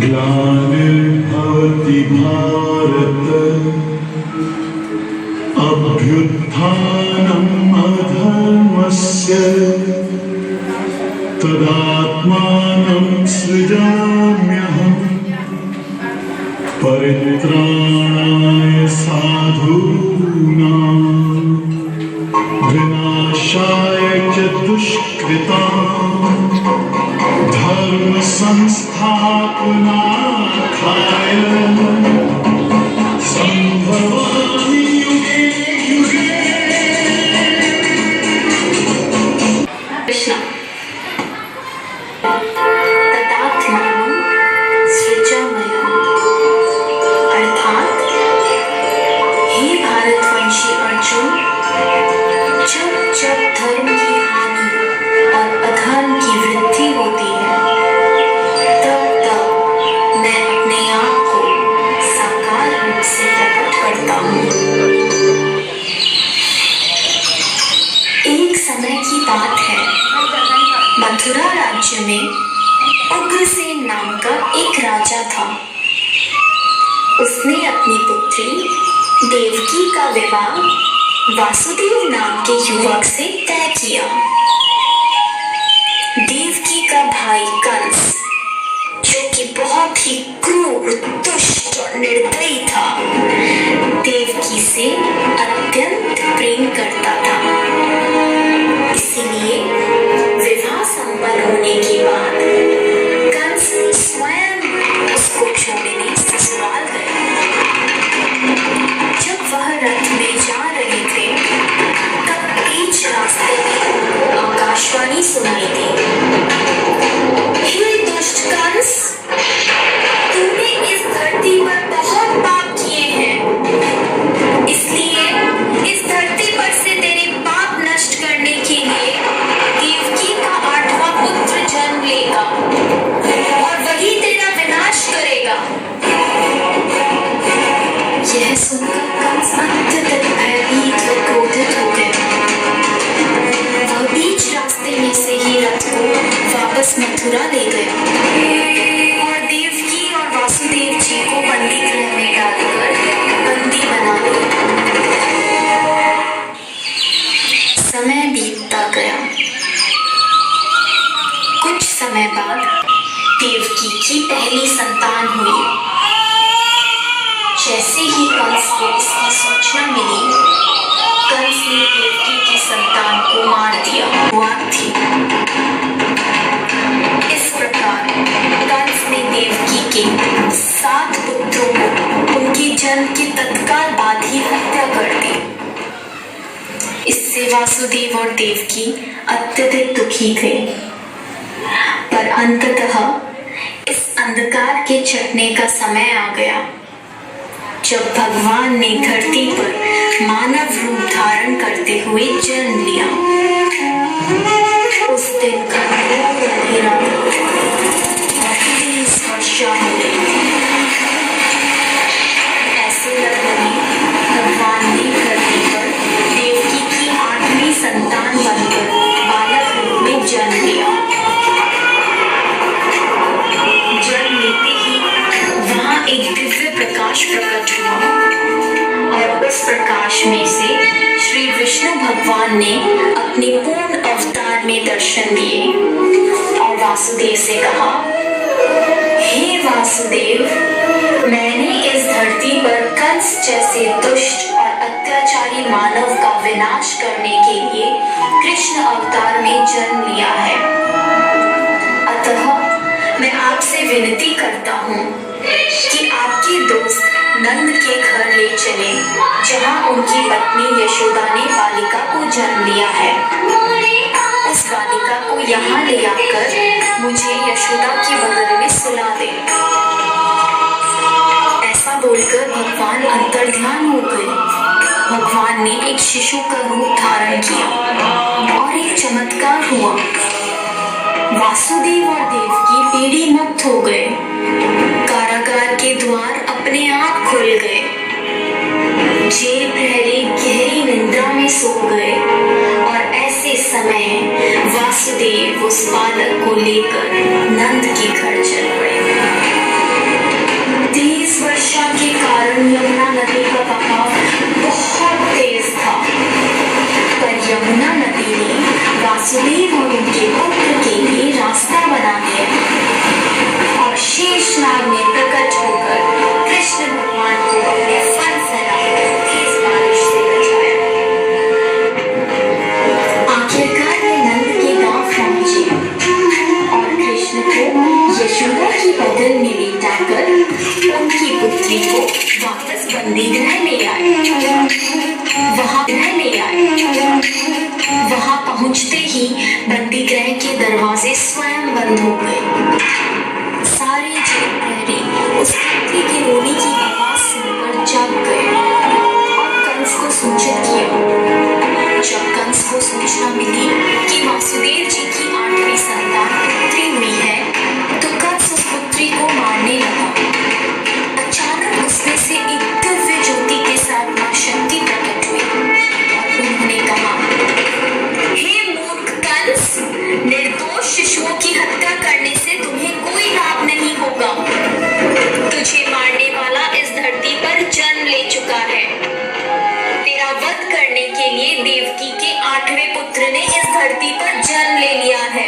ग्लानिर्भवति भारत अभ्युत्थानम् अधर्मस्य तदात्मानं सृजाम्यहम् परित्राणाय साधूनां विनाशाय च दुष्कृतां धर्म संस्थापनार्थाय संभवामि युगे युगे। कृष्ण तदात्मानं सृजाम्यहम् अर्थात हे भारतवंशी अर्जुन, जब जब धर्म की हानि और अधर्म की वृद्धि होती है तब तब मैं अपने आप को साकार रूप से प्रकट करता हूँ। एक समय की बात है, मथुरा राज्य में उग्रसेन नाम का एक राजा था। उसने अपनी पुत्री देवकी का विवाह वासुदेव नाम के युवक से तय किया। देवकी का भाई कंस, जो कि बहुत ही क्रूर, दुष्ट और निर्दयी था, देवकी से अत्यंत प्रेम करता था। इसीलिए विवाह संपन्न होने के बाद कंस स्वयं उसको छोड़ने ससुराल गए। जब वह रथ में जा रहे थे तब बीच रास्ते में उनको आकाशवाणी सुनाई दी। हे दुष्ट कंस, तूने इस धरती पर बहुत पाप किए हैं, इसलिए इस धरती पर से तेरे पाप नष्ट करने के लिए देवकी का 8वां पुत्र जन्म लेगा और वही तेरा विनाश करेगा। यह सुनकर कंस अत्यंत भयभीत व क्रोधित हो गया। वह बीच रास्ते में से ही रथ को वापस मथुरा ले गया और देवकी और वासुदेव जी को बंदी गृह में डालकर बंदी बना लिया। समय बीतता गया। कुछ समय बाद देवकी की पहली संतान हुई। जैसे ही कंस को इसकी सूचना मिली, कंस ने देवकी की संतान को मार दिया। बात थी इस प्रकार कंस ने देवकी के 7 पुत्रों को उनके जन्म के तत्काल बाद ही हत्या कर दी। इससे वासुदेव और देवकी अत्यधिक दुखी थे। पर अंततः इस अंधकार के छटने का समय आ गया जब भगवान ने धरती पर मानव रूप धारण करते हुए जन्म लिया। उस दिन घनघोर अंधेरा और तेज वर्षा हो गई। ऐसे लगभग भगवान ने धरती पर देवकी की 8वीं संतान बनकर बालक रूप में जन्म लिया। जन्म लेते ही वहाँ एक दिव्य प्रकाश प्रकट हुआ और उस प्रकाश में से श्री विष्णु भगवान ने अपने पूर्ण अवतार में दर्शन दिए और वासुदेव से कहा, हे वासुदेव, मैंने इस धरती पर कंस जैसे दुष्ट और अत्याचारी मानव का विनाश करने के लिए कृष्ण अवतार में जन्म लिया है। अतः मैं आपसे विनती करता हूँ कि आपके दोस्त नंद के घर ले चले, जहाँ उनकी पत्नी यशोदा ने बालिका को जन्म लिया है। उस बालिका को यहाँ ले आकर मुझे यशोदा के बगल में सुला दे। ऐसा बोलकर भगवान अंतर्ध्यान हो गए। भगवान ने एक शिशु का रूप धारण किया और एक चमत्कार हुआ। वासुदेव और देवकी पीढ़ी मुक्त हो गए। कारागार के द्वार अपने आप खुल गए। जेल प्रहरी गहरी निंद्रा में सो गए और ऐसे समय वासुदेव उस बालक को लेकर नंद के घर चल पड़े। यमुना नदी ने वासुदेव और उनके पुत्र के लिए रास्ता बना दिया और शेषनाग ने प्रकट होकर कृष्ण भगवान को अपने फन फैलाकर तेज बारिश से बचाया। आखिरकार वे नंद के गांव पहुंचे और कृष्ण को यशोदा की बगल में लेटाकर उनकी पुत्री को वापस बंदी गृह ले आए। वहां पहुंचते ही बंदी गृह के दरवाजे स्वयं बंद हो गए। सारे जेल प्रहरी उस पुत्री के रोने की आवाज सुनकर जाग गए और कंस को सूचित किया। जब कंस को सूचना मिली कि वासुदेव जी की 8वीं संतान पुत्री हुई है, तो कंस उस पुत्री को मारने लगा। अचानक उसमें से एक दिव्य ज्योति के साथ मां शक्ति प्रकट हुई और उन्होंने कहा, हे मूर्ख कंस, निर्दोष शिशुओं की हत्या करने से तुम्हें कोई लाभ नहीं होगा। तुझे मारने वाला इस धरती पर जन्म ले चुका है। तेरा वध करने के लिए देवकी के 8वें पुत्र ने इस धरती पर जन्म ले लिया है।